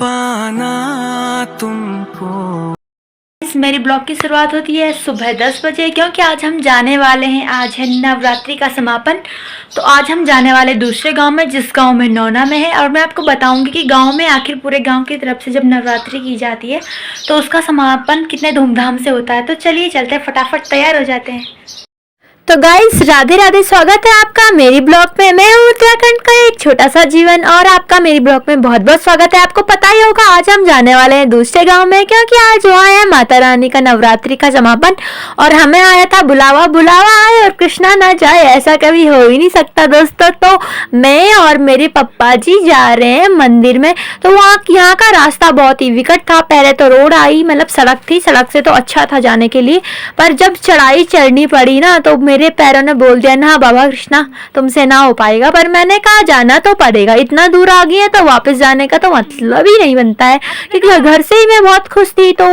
पाना तुमको। मेरी ब्लॉग की शुरुआत होती है सुबह 10 बजे, क्योंकि आज हम जाने वाले हैं, आज है नवरात्रि का समापन। तो आज हम जाने वाले दूसरे गांव में, जिस गांव में नौना में है। और मैं आपको बताऊंगी कि गांव में आखिर पूरे गांव की तरफ से जब नवरात्रि की जाती है तो उसका समापन कितने धूमधाम से होता है। तो चलिए चलते हैं, फटाफट तैयार हो जाते हैं। तो गाइस, राधे राधे, स्वागत है आपका मेरी ब्लॉग में। मैं हूँ उत्तराखंड का एक छोटा सा जीवन और आपका मेरी ब्लॉग में बहुत बहुत स्वागत है। आपको पता ही होगा आज हम जाने वाले हैं दूसरे गांव में, क्योंकि आज वहाँ है माता रानी का नवरात्रि का समापन। और हमें आया था बुलावा, बुलावा आए और कृष्णा ना जाए, ऐसा कभी हो ही नहीं सकता दोस्तों। तो मैं और मेरे पप्पा जी जा रहे हैं मंदिर में। तो वहाँ यहाँ का रास्ता बहुत ही विकट था। पहले तो रोड आई, मतलब सड़क थी, सड़क से तो अच्छा था जाने के लिए, पर जब चढ़ाई चढ़नी पड़ी ना तो मेरे पैरों ने बोल दिया, ना बाबा कृष्णा तुमसे ना हो पाएगा। पर मैंने कहा जाना तो पड़ेगा, इतना दूर आ गई है तो वापस जाने का तो मतलब ही नहीं बनता है, क्योंकि घर से ही मैं बहुत खुश थी, तो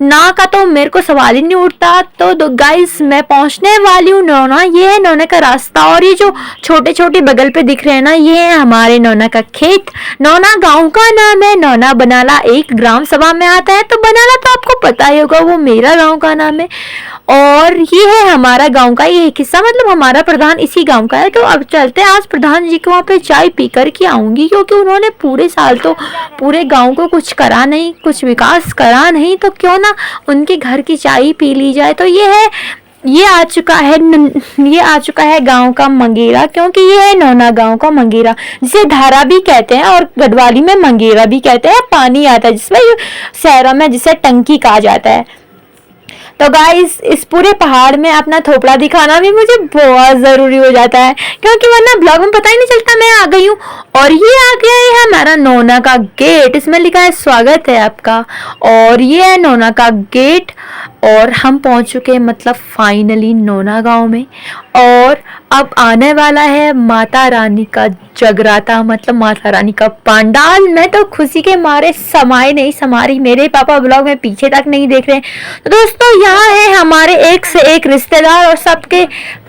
ना का तो मेरे को सवाल ही नहीं उठता। तो गाइस, मैं पहुंचने वाली हूँ नौना। ये है नौना का रास्ता और ये जो छोटे छोटे बगल पे दिख रहे हैं ना, ये है हमारे नौना का खेत। नौना गाँव का नाम है, नौना बनाला एक ग्राम सभा में आता है। तो बनाला तो आपको पता ही होगा, वो मेरा गाँव का नाम है। और ये है हमारा गांव का ये किस्सा, मतलब हमारा प्रधान इसी गांव का है। तो अब चलते हैं, आज प्रधान जी के वहाँ पे चाय पी कर के आऊंगी, क्योंकि उन्होंने पूरे साल तो पूरे गांव को कुछ करा नहीं, कुछ विकास करा नहीं, तो क्यों ना उनके घर की चाय पी ली जाए। तो ये आ चुका है गांव का मंगेरा, क्योंकि ये है नौना गांव का मंगेरा, जिसे धारा भी कहते हैं और गढ़वाली में मंगेरा भी कहते हैं। पानी आता है जिसमें, शहरों में जिसे टंकी कहा जाता है। तो गाइस, इस पूरे पहाड़ में अपना थोपड़ा दिखाना भी मुझे बहुत ज़रूरी हो जाता है, क्योंकि वरना ब्लॉग में पता ही नहीं चलता मैं आ गई हूँ। और ये आ गया है हमारा नौना का गेट, इसमें लिखा है स्वागत है आपका। और ये है नौना का गेट और हम पहुँच चुके हैं, मतलब फाइनली नौना गांव में। और अब आने वाला है माता रानी का जगराता, मतलब माता रानी का पंडाल। मैं तो खुशी के मारे समाए नहीं समा रही, मेरे पापा ब्लॉग में पीछे तक नहीं देख रहे। तो दोस्तों, यहाँ है हमारे एक से एक रिश्तेदार और सबके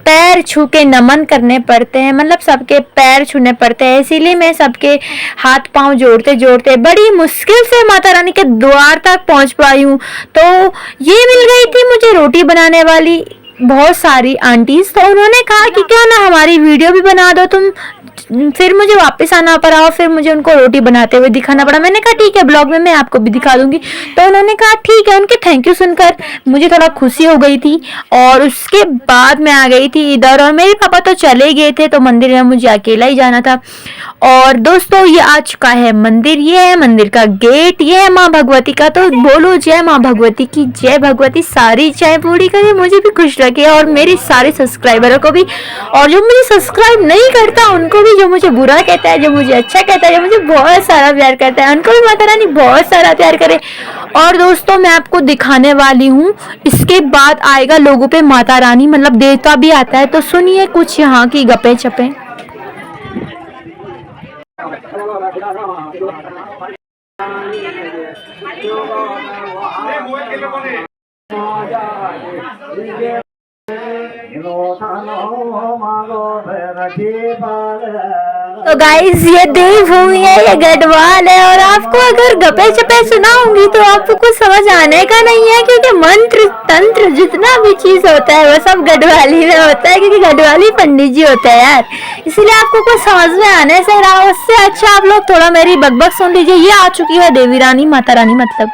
पैर छू के नमन करने पड़ते हैं, मतलब सबके पैर छूने पड़ते हैं। इसीलिए मैं सबके हाथ पांव जोड़ते जोड़ते बड़ी मुश्किल से माता रानी के द्वार तक पहुंच पाई हूँ। तो ये मिल गई थी मुझे रोटी बनाने वाली बहुत सारी आंटीज। तो उन्होंने कहा कि क्यों ना हमारी वीडियो भी बना दो तुम। फिर मुझे वापस आना पड़ा और फिर मुझे उनको रोटी बनाते हुए दिखाना पड़ा। मैंने कहा ठीक है, ब्लॉग में मैं आपको भी दिखा दूंगी। तो उन्होंने कहा ठीक है। उनके थैंक यू सुनकर मुझे थोड़ा खुशी हो गई थी। और उसके बाद मैं आ गई थी इधर, और मेरे पापा तो चले गए थे, तो मंदिर में मुझे अकेला ही जाना था। और दोस्तों, ये आ चुका है मंदिर, ये है मंदिर का गेट, ये है माँ भगवती का। तो बोलो जय माँ भगवती की जय। भगवती सारी चाय पूरी करे, मुझे भी खुश रखे और मेरे सारे सब्सक्राइबरों को भी, और जो मुझे सब्सक्राइब नहीं करता उनको भी, जो मुझे बुरा कहता है, जो मुझे अच्छा कहता है, जो मुझे बहुत सारा प्यार करता है, उनको भी माता रानी बहुत सारा प्यार करे। और दोस्तों, मैं आपको दिखाने वाली हूँ, इसके बाद आएगा लोगों पे माता रानी, मतलब देवता भी आता है। तो सुनिए कुछ यहाँ की गप्पे चप्पे। तो गाइस, ये देवभूमि है, ये गढ़वाल है। और आपको अगर गप्पे चप्पे सुनाऊंगी तो आपको कुछ समझ आने का नहीं है, क्योंकि मंत्र तंत्र जितना भी चीज होता है वो सब गढ़वाली में होता है, क्योंकि गढ़वाली पंडित जी होते हैं यार। इसलिए आपको कुछ समझ में आने से रहा, उससे अच्छा आप लोग थोड़ा मेरी बकबक सुन लीजिए। ये आ चुकी है देवी रानी, माता रानी मतलब।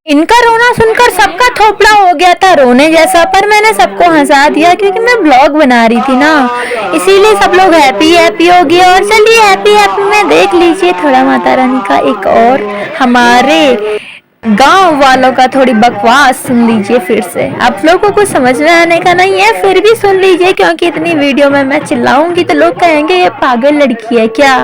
इनका रोना सुनकर सबका थोपड़ा हो गया था रोने जैसा, पर मैंने सबको हंसा दिया, क्योंकि मैं ब्लॉग बना रही थी ना, इसीलिए सब लोग हैप्पी हैप्पी हो गए। और चलिए हैप्पी हैप्पी में देख लीजिए थोड़ा माता रानी का एक और हमारे गांव वालों का थोड़ी बकवास सुन लीजिए फिर से। आप लोगों को समझ में आने का नहीं है, फिर भी सुन लीजिए, क्योंकि इतनी वीडियो में मैं चिल्लाऊंगी तो लोग कहेंगे ये पागल लड़की है क्या।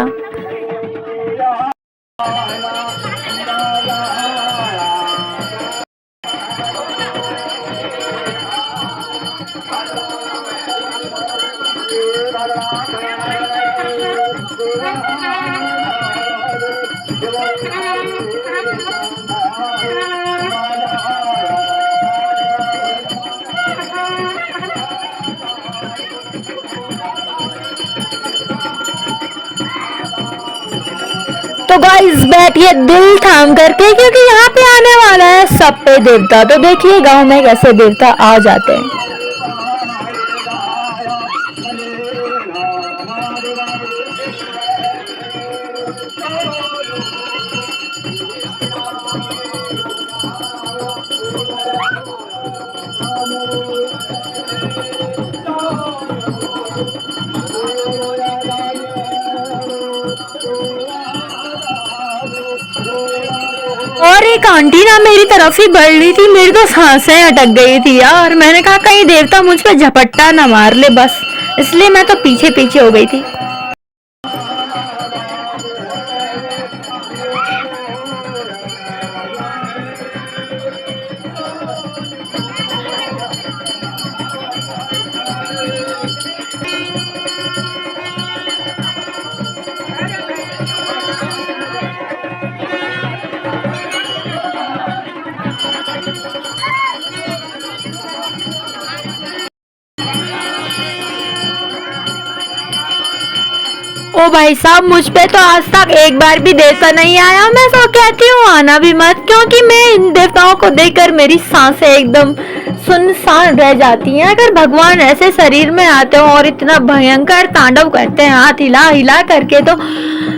तो गाइस बैठिए दिल थाम करके, क्योंकि यहाँ पे आने वाला है सब पे देवता। तो देखिए गांव में कैसे देवता आ जाते हैं। और एक आंटी ना मेरी तरफ ही बढ़ रही थी, मेरी तो सांसें अटक गई थी यार। मैंने कहा कहीं देवता मुझ पे झपट्टा ना मार ले बस, इसलिए मैं तो पीछे पीछे हो गई थी। ओ भाई साहब, मुझ पे तो आज तक एक बार भी देवता नहीं आया। मैं तो कहती हूँ आना भी मत, क्योंकि मैं इन देवताओं को देखकर मेरी सांसें एकदम सुनसान रह जाती हैं। अगर भगवान ऐसे शरीर में आते हो और इतना भयंकर तांडव करते हैं हाथ हिला हिला करके, तो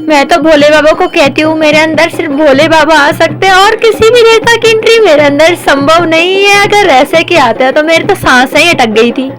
मैं तो भोले बाबा को कहती हूँ मेरे अंदर सिर्फ भोले बाबा आ सकते हैं और किसी भी देवता की एंट्री मेरे अंदर संभव नहीं है। अगर ऐसे के आते हैं तो मेरी तो सांसें ही अटक गई थी।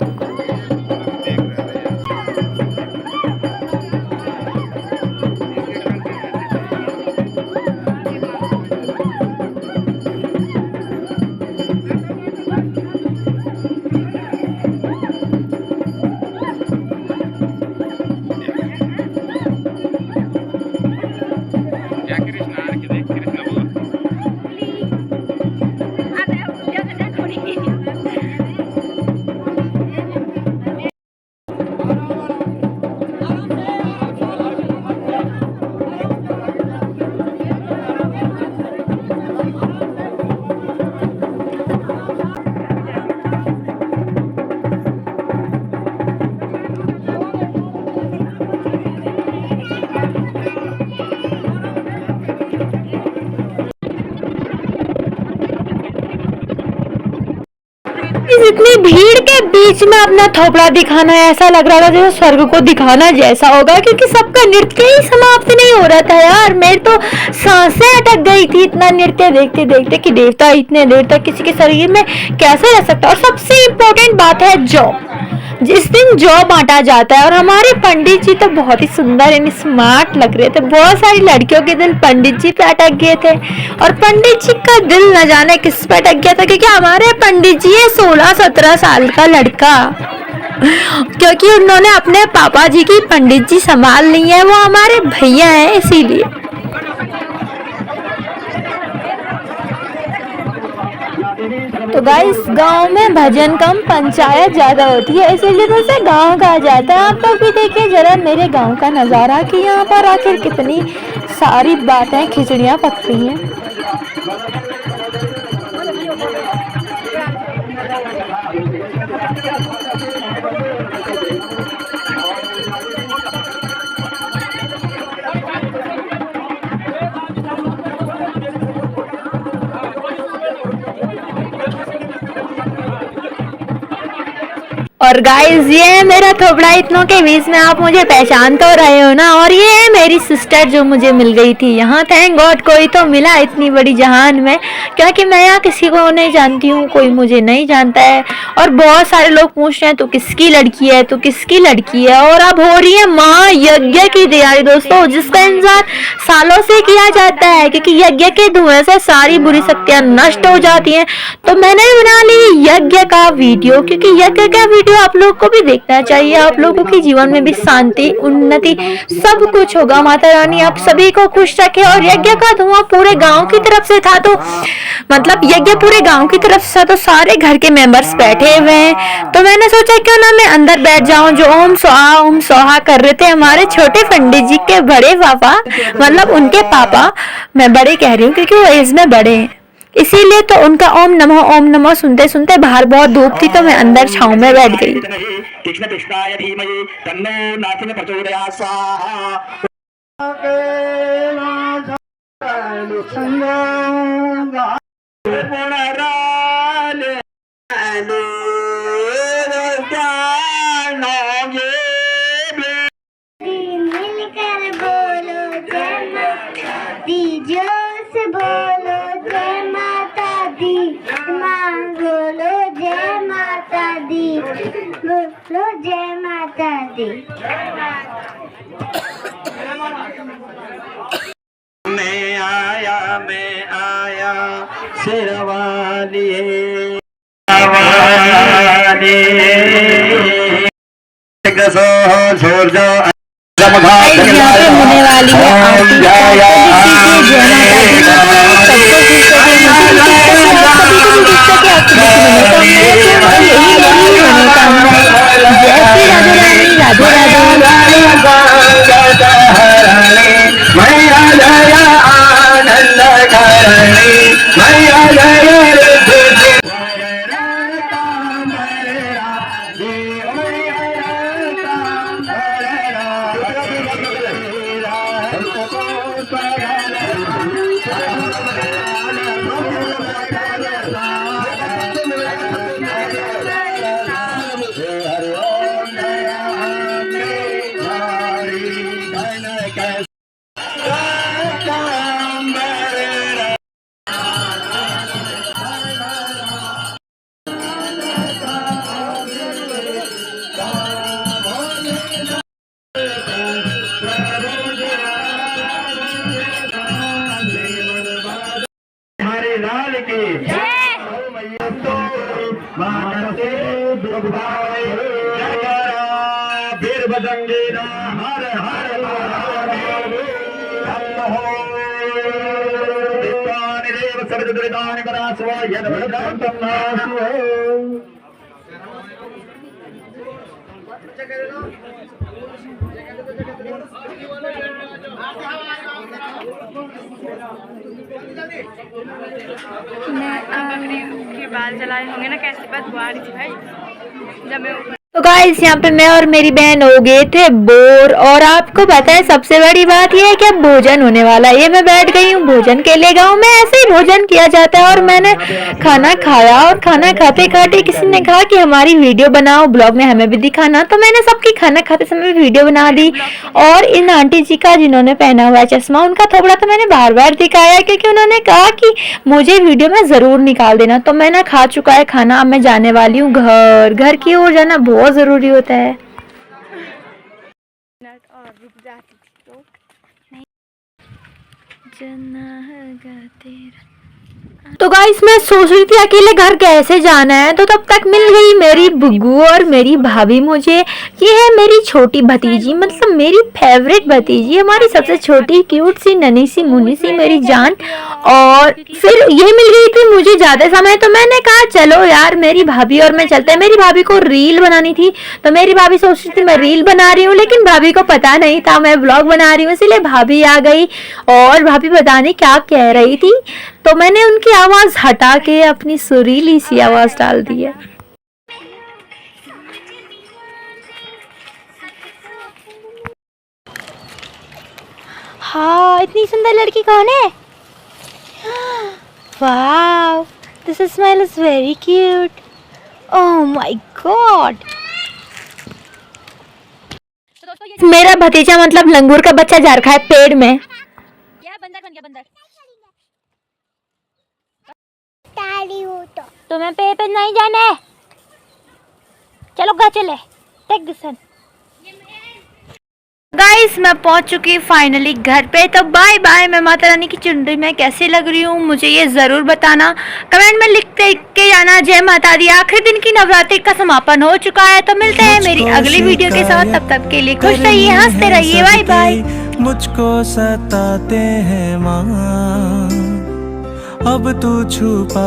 इतनी भीड़ के बीच में अपना थोपड़ा दिखाना ऐसा लग रहा था जैसे स्वर्ग को दिखाना जैसा होगा, क्योंकि सबका नृत्य ही समाप्त नहीं हो रहा था यार। मेरी तो सांसें अटक गई थी इतना नृत्य देखते देखते कि देवता इतने देर तक किसी के शरीर में कैसे रह सकता। और सबसे इम्पोर्टेंट बात है जॉब, जिस दिन जौ बांटा जाता है। और हमारे पंडित जी तो बहुत ही सुंदर यानी स्मार्ट लग रहे थे। बहुत सारी लड़कियों के दिल पंडित जी पे अटक गए थे, और पंडित जी का दिल न जाने किस पे अटक गया था, क्योंकि हमारे पंडित जी है 16-17 साल का लड़का, क्योंकि उन्होंने अपने पापा जी की पंडित जी संभाल ली है, वो हमारे भैया हैं इसीलिए। तो गाइस गांव में भजन कम पंचायत ज्यादा होती है, इसीलिए तो इसे गांव कहा जाता है। आप लोग भी देखिए जरा मेरे गांव का नजारा कि यहाँ पर आखिर कितनी सारी बातें खिचड़ियाँ पक रही हैं। और गाइस ये है मेरा थोबड़ा, इतनों के बीच में आप मुझे पहचान तो रहे हो ना। और ये है मेरी सिस्टर जो मुझे मिल गई थी यहाँ। थैंक गॉड कोई तो मिला इतनी बड़ी जहान में, क्योंकि मैं यहाँ किसी को नहीं जानती हूँ, कोई मुझे नहीं जानता है। और बहुत सारे लोग पूछ रहे हैं तू किसकी लड़की है, तू किसकी लड़की है। और अब हो रही है महायज्ञ की तैयारी दोस्तों, जिसका इंतजार सालों से किया जाता है, क्योंकि यज्ञ के धुएं से सारी बुरी शक्तियां नष्ट हो जाती हैं। तो मैंने बना ली यज्ञ का वीडियो, क्योंकि यज्ञ का वीडियो आप लोग को भी देखना चाहिए। आप लोगों के जीवन में भी शांति उन्नति सब कुछ होगा। माता रानी आप सभी को खुश रखे। और यज्ञ का धुआं पूरे गांव की तरफ से था, तो मतलब यज्ञ पूरे गांव की तरफ से, तो सारे घर के मेंबर्स बैठे हुए हैं। तो मैंने सोचा क्यों ना मैं अंदर बैठ जाऊं। जो ओम स्वाहा कर रहे थे हमारे छोटे पंडित जी के बड़े पापा, मतलब उनके पापा, मैं बड़े कह रही हूँ क्योंकि वो एज में बड़े हैं, इसीलिए तो उनका ओम नमः सुनते सुनते बाहर बहुत धूप थी, तो मैं अंदर छांव में बैठ गई। मिलकर बोलो जय माता दी, जोर से बोलो जय माता दी, मांगो लो जय माता दी, बोलो जय माता दी। मैं आया शेरवाली यहाँ पे होने वाली है आरती। वीर बजंगे ना हर हर देव सर्व दुरितानि परास्व यद वैदांतम नासु। के बाल जलाए होंगे ना, कैसी बात हुआ रही थी भाई जब मैं। तो गाइस यहाँ पे मैं और मेरी बहन हो गए थे बोर, और आपको पता है सबसे बड़ी बात यह है कि अब भोजन होने वाला है। ये मैं बैठ गई हूँ भोजन के लिए, गाँव में ऐसे ही भोजन किया जाता है। और मैंने खाना खाया, और खाना खाते खाते किसी ने कहा कि हमारी वीडियो बनाओ, ब्लॉग में हमें भी दिखाना। तो मैंने सबकी खाना खाते समय वीडियो बना दी। और इन आंटी जी का जिन्होंने पहना हुआ है चश्मा, उनका थोबड़ा तो मैंने बार बार दिखाया, क्योंकि उन्होंने कहा कि मुझे वीडियो में जरूर निकाल देना। तो मैंने खा चुका है खाना, अब मैं जाने वाली हूँ घर की ओर। जाना बहुत जरूरी होता है। और रुक जाती थी तो नहीं तो गाइस मैं सोच रही थी अकेले घर कैसे जाना है, तो तब तक मिल गई मेरी बुग्गू और मेरी भाभी मुझे। ये है मेरी छोटी भतीजी, मतलब मेरी फेवरेट भतीजी, हमारी सबसे छोटी क्यूट सी ननी सी मुन्नी सी मेरी जान। और फिर ये मिल गई थी मुझे ज्यादा समय, तो मैंने कहा चलो यार मेरी भाभी और मैं चलते हैं। मेरी भाभी को रील बनानी थी, तो मेरी भाभी सोच रही थी मैं रील बना रही हूँ, लेकिन भाभी को पता नहीं था मैं ब्लॉग बना रही हूँ, इसलिए भाभी आ गई। और भाभी पता नहीं क्या कह रही थी, तो मैंने उनकी आवाज हटा के अपनी सुरीली सी आवाज डाल दी है। हाँ, इतनी सुंदर लड़की कौन है? Wow, this smile is very cute. Oh my god. मेरा भतीजा मतलब लंगूर का बच्चा जा रखा है पेड़ में। क्या बंदर बन गया बंदर। तुम्हें पेड़ पे नहीं जाना है, चलो घर चले। Take this one. गाइस मैं पहुंच चुकी फाइनली घर पे, तो बाय बाय। मैं माता रानी की चुनरी में कैसे लग रही हूँ मुझे ये जरूर बताना, कमेंट में लिखते के जाना। जय माता दी। आखिरी दिन की नवरात्रि का समापन हो चुका है, तो मिलते हैं मेरी अगली वीडियो के साथ। तब तक के लिए खुश रहिए, हंसते रहिए, बाय बाय। मुझको सताते हैं माँ, अब तू छुपा